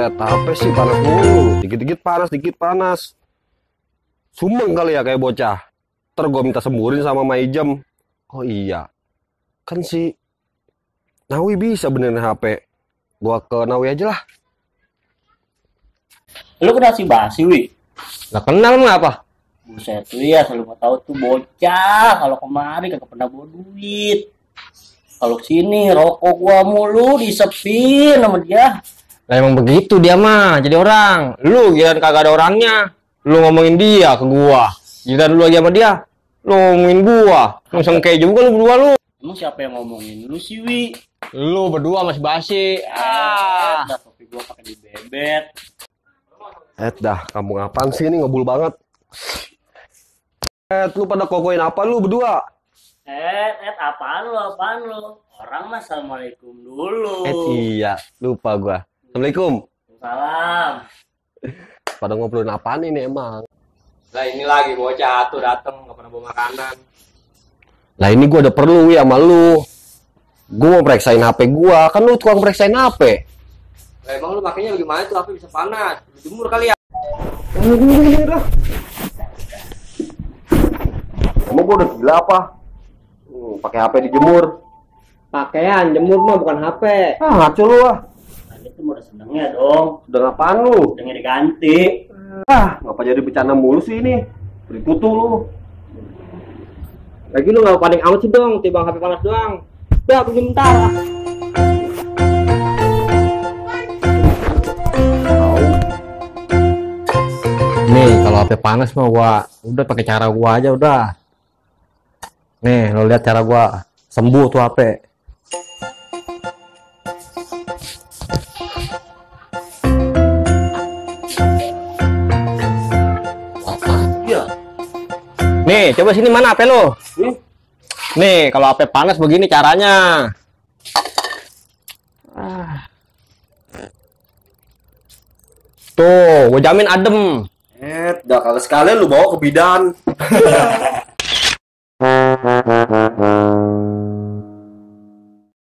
Apa sih panas mulu? Dikit-dikit panas, dikit panas. Sumeng kali ya kayak bocah. Ntar gue minta semburin sama Maijem. Oh iya, kan si Nawi bisa benerin HP. Gua ke Nawi aja lah. Lu kenal si Basi, Wi? Gak kenal mah apa? Buset tuh ya, selalu mau tahu tuh bocah. Kalau kemari kagak pernah bawa duit. Kalau sini rokok gua mulu disepin sama dia. Nah, emang begitu dia mah, jadi orang. Lu giliran kagak ada orangnya. Lu ngomongin dia ke gua. Giliran lu lagi sama dia, lu ngomongin gua. Lu sengke juga lu berdua lu. Emang siapa yang ngomongin lu sih, Wi? Lu berdua masih basi. Dah topi gua pakai dibebet. Dah, kampung apaan sih ini ngebul banget. Lu pada kokoin apa lu berdua? Apaan lu? Orang mah assalamualaikum dulu. Iya, lupa gua. Assalamualaikum. Salam. Pada ngobrolin apaan ini emang? Lah ini lagi bocah tuh dateng nggak pernah bawa makanan. Lah ini gua udah perlu ya sama lu. Gua mau periksain HP gua, kan lu tukang periksain HP. Lah emang lu makanya gimana tuh HP bisa panas? Lu jemur kali ya? Emang gua udah gila apa? Pakai HP dijemur. Pakaian jemur mah bukan HP. Ngaco lu ah. Nah, itu udah senengnya dong. Udah apaan lu? Udah diganti. Ngapa jadi bercanda mulu sih ini? Berikutu lu. Lagi lu nggak panik amat sih dong, timbang HP panas doang. Udah pergi bentar. Nih, kalau HP panas mah gua udah pakai cara gua aja udah. Nih, lo lihat cara gua sembuh tuh HP. Iya. Nih, coba sini mana HP lo? Nih, kalau HP panas begini caranya. Tuh, gue jamin adem. Dah kalau sekalian lu bawa ke bidan.